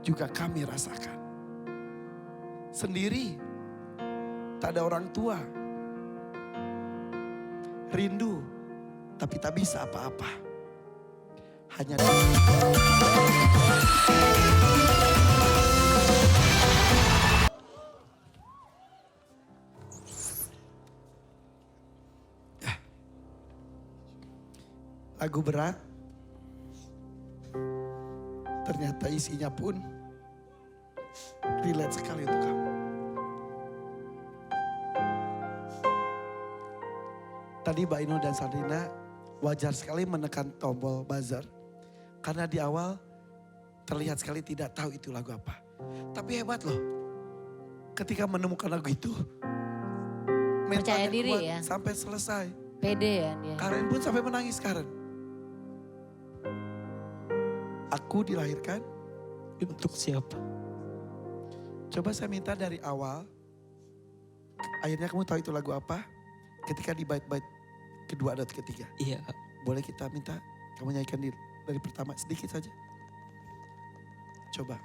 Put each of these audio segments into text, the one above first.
juga kami rasakan. Sendiri, tak ada orang tua. Rindu, tapi tak bisa apa-apa. Hanya lagu berat, ternyata isinya pun relate sekali untuk kamu. Tadi Mbak Ino dan Sandrina wajar sekali menekan tombol buzzer. Karena di awal terlihat sekali tidak tahu itu lagu apa. Tapi hebat loh, ketika menemukan lagu itu, percaya diri kuat ya. sampai selesai. Pede ya dia. Karen pun sampai menangis Karen. Aku dilahirkan Untuk siapa? Coba saya minta dari awal, akhirnya kamu tahu itu lagu apa? Ketika di bait-bait kedua dan ketiga. Iya. Boleh kita minta kamu nyanyikan dari pertama sedikit saja. Coba.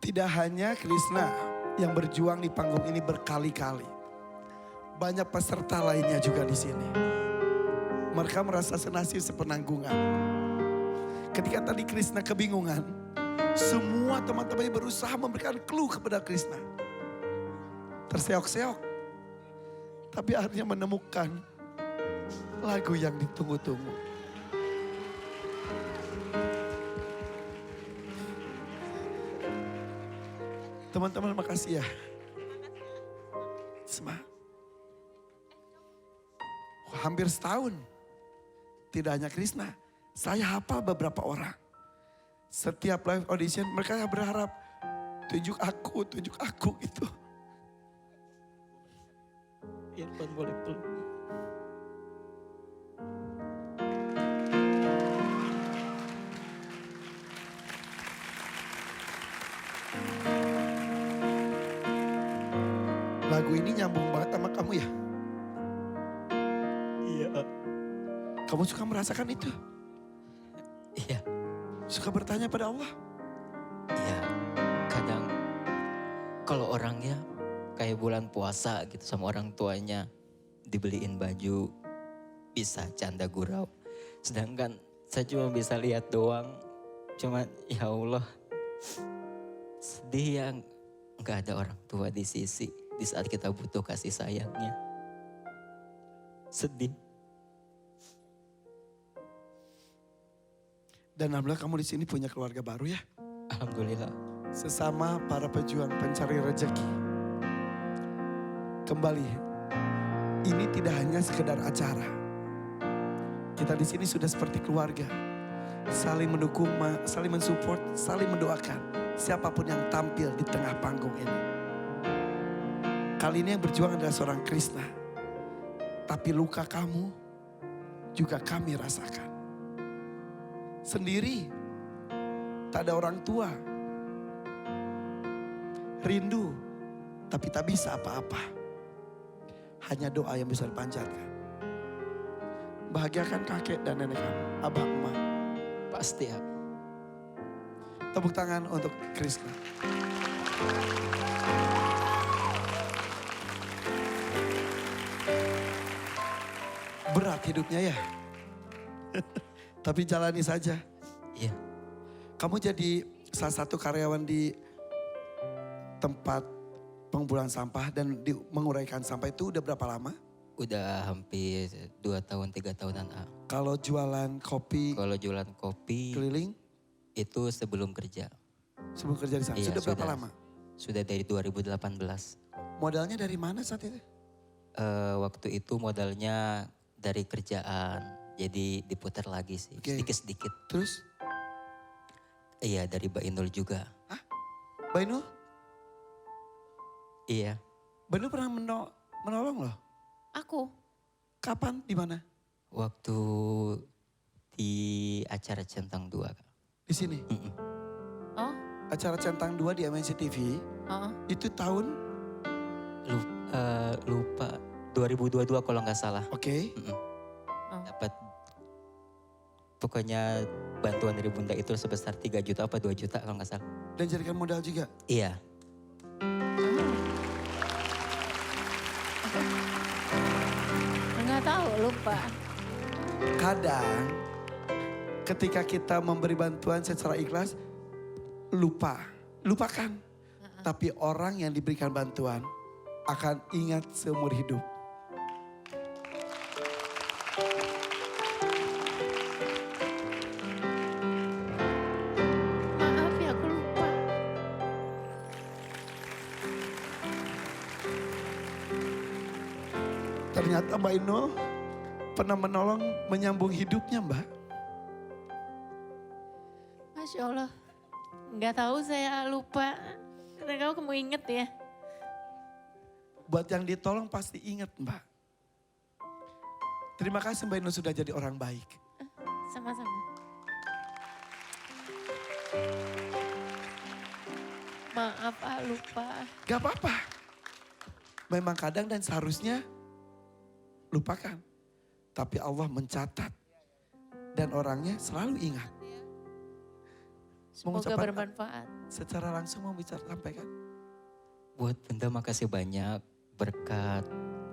Tidak hanya Krisna yang berjuang di panggung ini berkali-kali. Banyak peserta lainnya juga di sini. Mereka merasa senasib sepenanggungan. Ketika tadi Krisna kebingungan, semua teman-temannya berusaha memberikan clue kepada Krisna. Terseok-seok. Tapi akhirnya menemukan lagu yang ditunggu-tunggu. Teman-teman makasih ya. Hampir setahun. Tidak hanya Krisna. Saya hafal beberapa orang. Setiap live audition mereka berharap tunjuk aku gitu. Irfan boleh peluk. Lagu ini nyambung banget sama kamu ya? Iya. Kamu suka merasakan itu? Iya. Suka bertanya pada Allah? Iya. Kadang kalau orangnya kayak bulan puasa gitu sama orang tuanya dibeliin baju bisa canda gurau. Sedangkan saya cuma bisa lihat doang. Cuma ya Allah sedih yang nggak ada orang tua di sisi di saat kita butuh kasih sayangnya. Sedih. Dan alhamdulillah kamu di sini punya keluarga baru ya. Alhamdulillah. Sesama para pejuang pencari rezeki. Kembali, ini tidak hanya sekedar acara. Kita di sini sudah seperti keluarga. Saling mendukung, saling mensupport, saling mendoakan siapapun yang tampil di tengah panggung ini. Kali ini yang berjuang adalah seorang Krisna. Tapi luka kamu juga kami rasakan. Sendiri, tak ada orang tua. Rindu, tapi tak bisa apa-apa. hanya doa yang bisa dipanjatkan. Bahagiakan kakek dan nenek kamu, abah emak. Pasti ya. Tepuk tangan untuk Krisna. Berat hidupnya ya. Tapi jalani saja. Iya. Kamu jadi salah satu karyawan di tempat pengumpulan sampah dan menguraikan sampah itu udah berapa lama? Udah hampir 2 tahun 3 tahunan. Kalau jualan kopi Kalau jualan kopi keliling itu sebelum kerja. sebelum kerja di sana, Iya, sudah berapa lama? Sudah dari 2018. Modalnya dari mana saat itu? Waktu itu modalnya dari kerjaan. Jadi diputar lagi sih, Oke. sedikit-sedikit. Terus, Iya dari Mbak Inul juga. Mbak Inul? Iya. Mbak Inul pernah menolong loh. Aku. Kapan? Di mana? Waktu di acara Centang 2. Kak. Di sini. Mm-mm. Oh, Acara Centang 2 di MNC TV. oh. Itu tahun, Lupa 2022 kalau nggak salah. oke. Mm-mm. Oh. Dapat pokoknya bantuan dari Bunda itu sebesar 3 juta apa 2 juta kalau nggak salah. Dan jadikan modal juga. Iya. Enggak tahu, lupa. Kadang ketika kita memberi bantuan secara ikhlas, lupakan. Tapi orang yang diberikan bantuan akan ingat seumur hidup. Maaf ya, aku lupa. Ternyata Mbak Inul pernah menolong menyambung hidupnya Mbak. Masya Allah. Enggak tahu, saya lupa. Karena kamu inget ya. Buat yang ditolong pasti ingat Mbak. Terima kasih Mbak Inul sudah jadi orang baik. Sama-sama. Maaf, lupa. Gak apa-apa. Memang kadang dan seharusnya lupakan. Tapi Allah mencatat. Dan orangnya selalu ingat. Semoga Mengucapkan- bermanfaat. Secara langsung mau bicara sampaikan. Buat Bunda makasih banyak berkat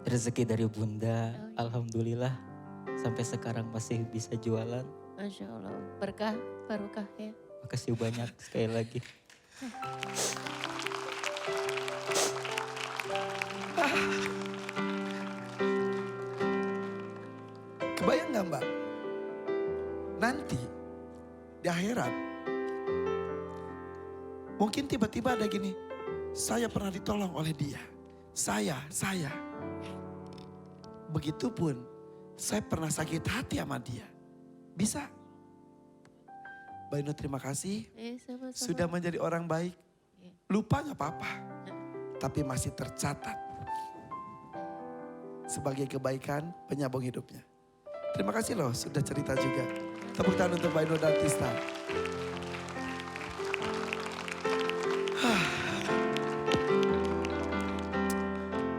rezeki dari Bunda. Alhamdulillah sampai sekarang masih bisa jualan. Masya Allah. Berkah, barokah ya. Makasih banyak sekali lagi. Kebayang gak Mbak? Nanti di akhirat. Mungkin tiba-tiba ada gini. Saya pernah ditolong oleh dia. Saya. Begitupun saya pernah sakit hati sama dia. Bisa. Mbak Inul terima kasih. Sama-sama. Sudah menjadi orang baik. Lupa gak apa-apa. Tapi masih tercatat. Sebagai kebaikan penyambung hidupnya. Terima kasih loh sudah cerita juga. Tepuk tangan untuk Mbak Inul Daratista.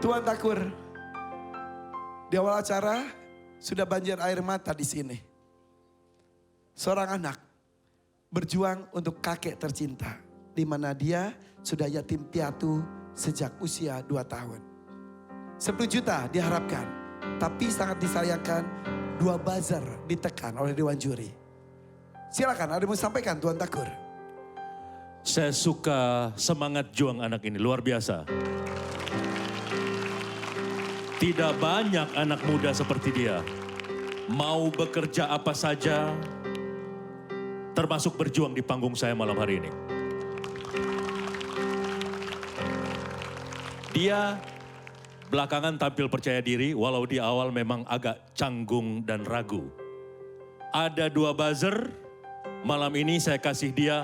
Tuan Takur. Di awal acara sudah banjir air mata di sini. Seorang anak berjuang untuk kakek tercinta. Di mana dia sudah yatim piatu sejak usia 2 tahun. 10 juta diharapkan. Tapi sangat disayangkan 2 buzzer ditekan oleh Dewan Juri. Silakan ada yang mau sampaikan Tuan Takur. Saya suka semangat juang anak ini, luar biasa. Tidak banyak anak muda seperti dia. Mau bekerja apa saja, termasuk berjuang di panggung saya malam hari ini. Dia belakangan tampil percaya diri, walau di awal memang agak canggung dan ragu. Ada 2 buzzer, malam ini saya kasih dia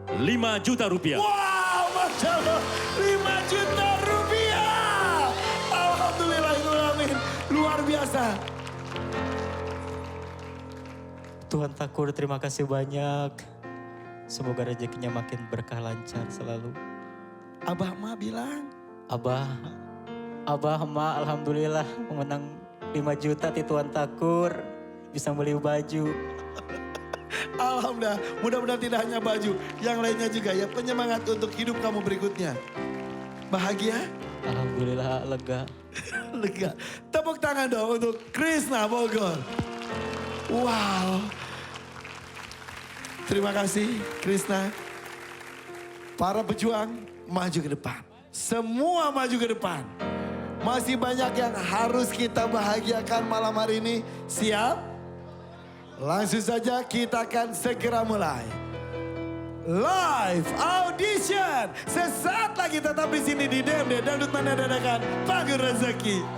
5 juta rupiah. Wow, Masya Allah, 5 juta rupiah. Alhamdulillahirrahmanirrahim, luar biasa. Tuhan Takur terima kasih banyak. Semoga rezekinya makin berkah lancar selalu. Abah Ma bilang, Abah Abah, Ma, alhamdulillah menang 5 juta di Tuan Takur. Bisa beli baju. Alhamdulillah, mudah-mudahan tidak hanya baju, yang lainnya juga ya, penyemangat untuk hidup kamu berikutnya. Bahagia? Alhamdulillah lega. Lega. Tepuk tangan dong untuk Krishna Bogor. Wow. Terima kasih Krishna. Para pejuang maju ke depan. Semua maju ke depan. Masih banyak yang harus kita bahagiakan malam hari ini. Siap? Langsung saja kita akan segera mulai. Live audition. Sesaat lagi tetap di sini di DMD Dangdut Menandakan Panggung Rezeki.